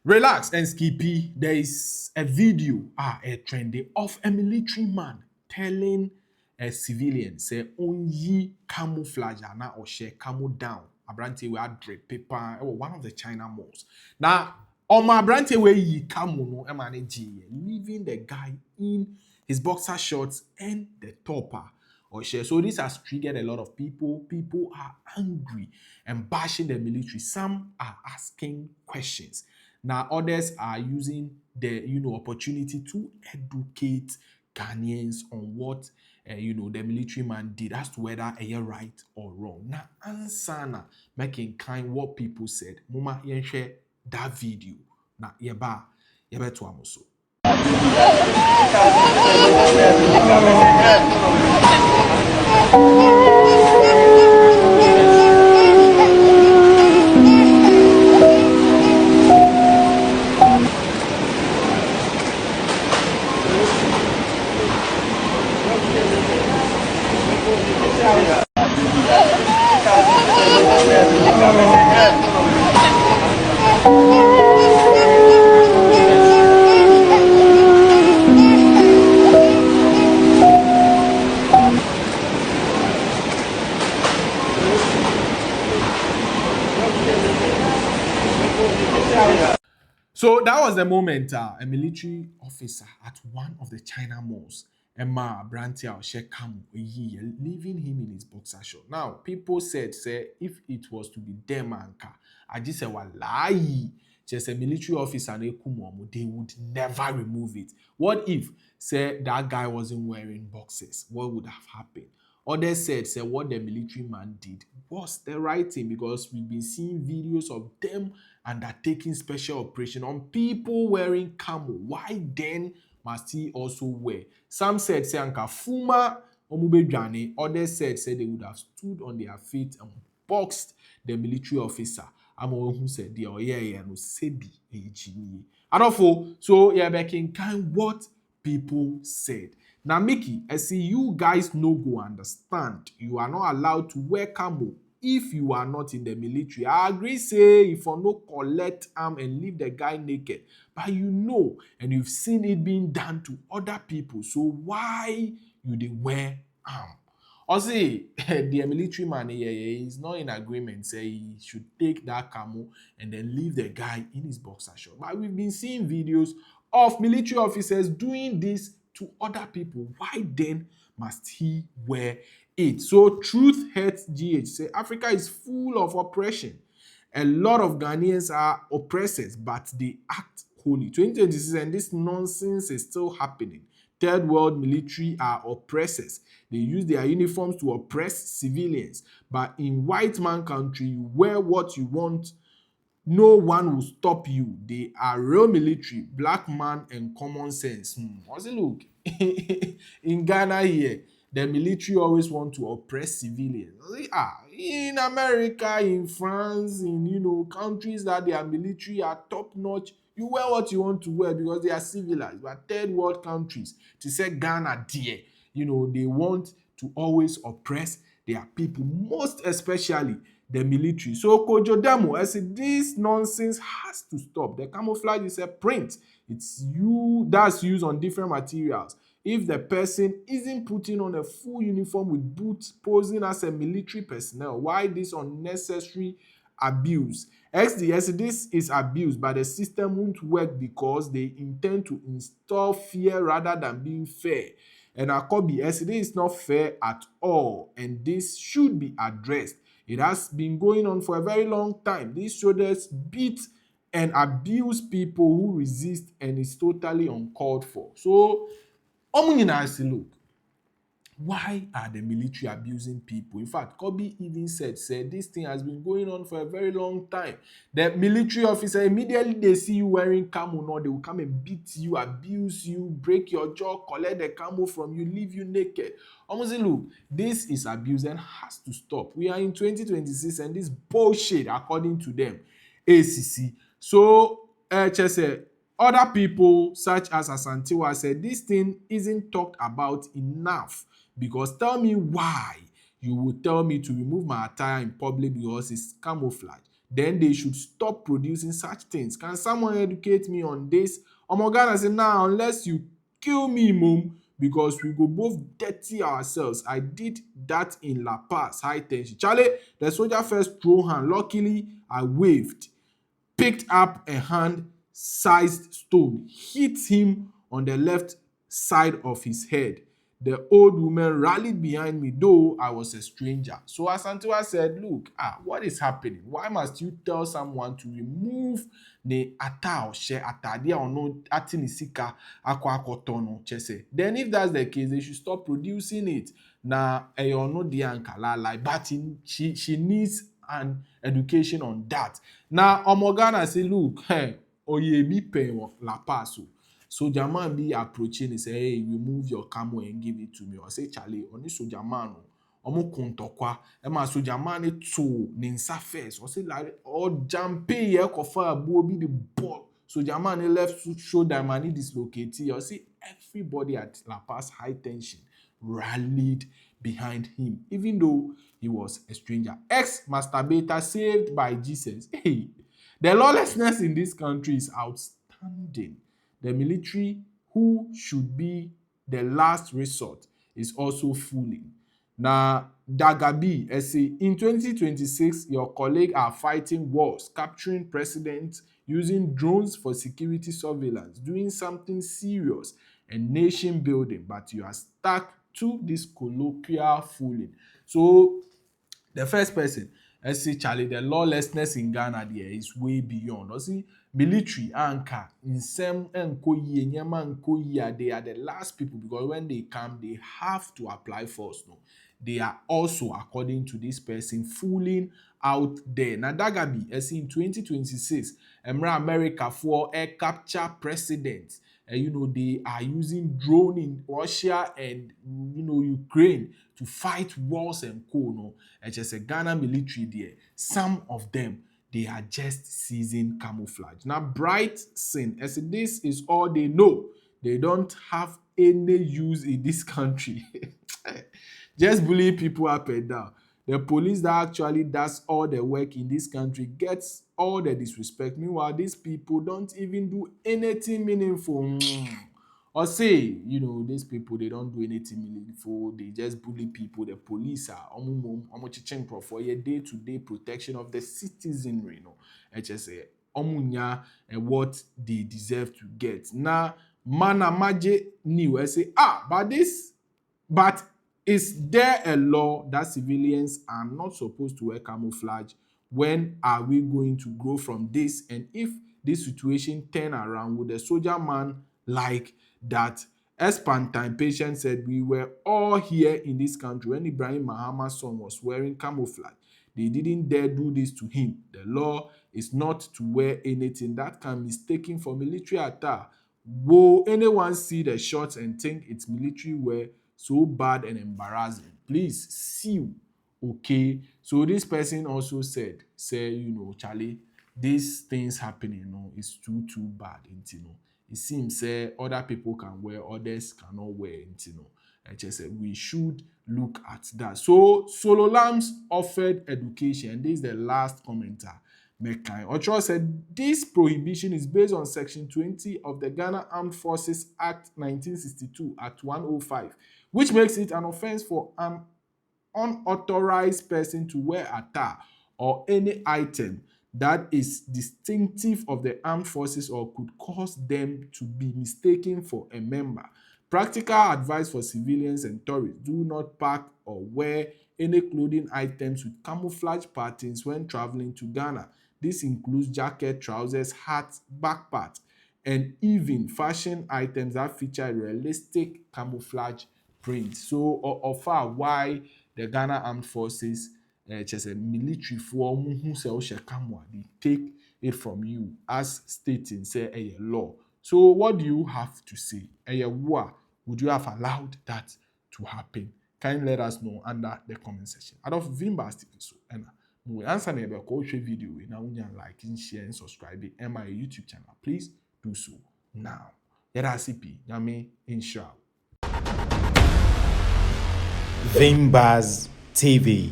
Relax and Skippy. There is a video, a trendy of a military man telling a civilian, say, only camouflage na or share camo down. Abrante we had dread paper, one of the China malls. Now, on my Abrante where ye camo no manage, leaving the guy in his boxer shorts and the topper or share. So this has triggered a lot of people. People are angry and bashing the military. Some are asking questions. Now others are using the opportunity to educate Ghanaians on what the military man did as to whether a right or wrong. Now answer na making kind what people said. Mama share that video. Na yeba to amuso. So that was the moment a military officer at one of the China malls, Emma Brantia Shekam, leaving him in his boxer short. Now, people said, say, if it was to be them anka, I just said, well, lie. Just a military officer, they would never remove it. What if, say, that guy wasn't wearing boxers? What would have happened? Others said, say, what the military man did was the right thing because we've been seeing videos of them undertaking special operation on people wearing camo. Why then must he also wear? Some said, say, Anka Fuma Omubejane. Others said, say, they would have stood on their feet and boxed the military officer. I'm who said, no sebi ejini. And so yeah, back in kind what people said. Now, Mickey, I see you guys no go understand. You are not allowed to wear camo if you are not in the military. I agree, say, if you no collect arm and leave the guy naked. But you know, and you've seen it being done to other people. So why you they wear arm? Or say, the military man is not in agreement. Say he should take that camo and then leave the guy in his boxer short. But we've been seeing videos of military officers doing this to other people. Why then must he wear it? So Truth Hurts GH say Africa is full of oppression. A lot of Ghanaians are oppressors, but they act holy. 2026 and this nonsense is still happening. Third world military are oppressors. They use their uniforms to oppress civilians. But in white man country, you wear what you want. No one will stop you. They are real military, black man and common sense. What's it look? In Ghana here, the military always want to oppress civilians. In America, in France, in countries that their military are top notch, you wear what you want to wear because they are civilized. But third world countries, to say Ghana dear, they want to always oppress their people, most especially the military. So Kojo Demo, I said this nonsense has to stop. The camouflage is a print. It's that's used on different materials. If the person isn't putting on a full uniform with boots, posing as a military personnel, why this unnecessary abuse? XDS, this is abuse, but the system won't work because they intend to install fear rather than being fair. And Akobi, this is not fair at all, and this should be addressed. It has been going on for a very long time. These shoulders beat and abuse people who resist, and it's totally uncalled for. So, look, why are the military abusing people? In fact, Kobe even said this thing has been going on for a very long time. The military officer, immediately they see you wearing camo, no, they will come and beat you, abuse you, break your jaw, collect the camo from you, leave you naked. Almost look, this is abuse and has to stop. We are in 2026 and this bullshit, according to them, ACC. So, other people such as Asantewa said this thing isn't talked about enough. Because tell me why you would tell me to remove my attire in public because it's camouflage. then they should stop producing such things. Can someone educate me on this? Ghana say, now unless you kill me, mom, because we go both dirty ourselves. I did that in La Paz, high tension. Charlie, the soldier first threw hand. Luckily, I waved, picked up a hand-sized stone, hit him on the left side of his head. The old woman rallied behind me, though I was a stranger. So Asantewa said, look, what is happening? Why must you tell someone to remove ne ata ɔhyɛ atadeɛ a ɔno ate ne sika akɔ akɔtɔ no kyɛ sɛ? Then if that's the case, they should stop producing it. Na ɛyɛ ɔno deɛ anka but she needs an education on that. Now Ghana say, look, oyebi pen La Paz. Soldier man be approaching and say, hey, remove your camo and give it to me. Or say, Charlie, only soldier man, omo kontokwa, ema soldier man to ninsa first. Or say, like, or jampe ye kofa abo be the ball. Soldier man left shoulder man dislocated. Or say, everybody at La Paz high tension rallied behind him, even though he was a stranger. Ex-masturbator saved by Jesus. Hey, the lawlessness in this country is outstanding. The military, who should be the last resort, is also fooling. Now, Dagabi, say, in 2026, your colleagues are fighting wars, capturing presidents, using drones for security surveillance, doing something serious and nation building, but you are stuck to this colloquial fooling. So, the first person, let's say, Charlie, the lawlessness in Ghana there is way beyond. You see, military anchor in some they are the last people, because when they come, they have to apply force. No, they are also, according to this person, fooling out there. Now, Dagabi, as in 2026, America for a capture president. They are using drone in Russia and Ukraine to fight wars and co. No, and just a Ghana military there. Some of them, they are just seizing camouflage. Now, bright sin, as this is all they know. They don't have any use in this country. Just bully people up and down. The police that actually does all the work in this country gets all the disrespect. Meanwhile, these people don't even do anything meaningful. Or say, these people, they don't do anything meaningful. They just bully people. The police are for your day-to-day protection of the citizenry. HSA, and what they deserve to get. Now, Manamaje knew. I say, but is there a law that civilians are not supposed to wear camouflage? When are we going to grow from this? And if this situation turn around, would a soldier man like that? As Pantime patient said, we were all here in this country when Ibrahim Mahama's son was wearing camouflage. They didn't dare do this to him. The law is not to wear anything that can be mistaken for military attire. Will anyone see the shorts and think it's military wear? So bad and embarrassing. Please sue. Okay. So this person also said, Charlie, these things happening, is too bad. It seems other people can wear, others cannot wear. I just said we should look at that. So Solo Lambs offered education. This is the last commenter. Ochoa said this prohibition is based on Section 20 of the Ghana Armed Forces Act 1962 at 105, which makes it an offense for an unauthorized person to wear attire or any item that is distinctive of the armed forces or could cause them to be mistaken for a member. Practical advice for civilians and tourists: do not pack or wear any clothing items with camouflage patterns when traveling to Ghana. This includes jacket, trousers, hats, backpacks, and even fashion items that feature realistic camouflage prints. So, why the Ghana Armed Forces, just a military form, they take it from you as stating, say, a law. So, what do you have to say? Would you have allowed that to happen? Can you let us know under the comment section? I don't Vimba Steve so and we answer the culture video. Now, like, share, and subscribe to my YouTube channel. Please do so now. Yerasipi, Yame, Inshallah. Vimbaz TV.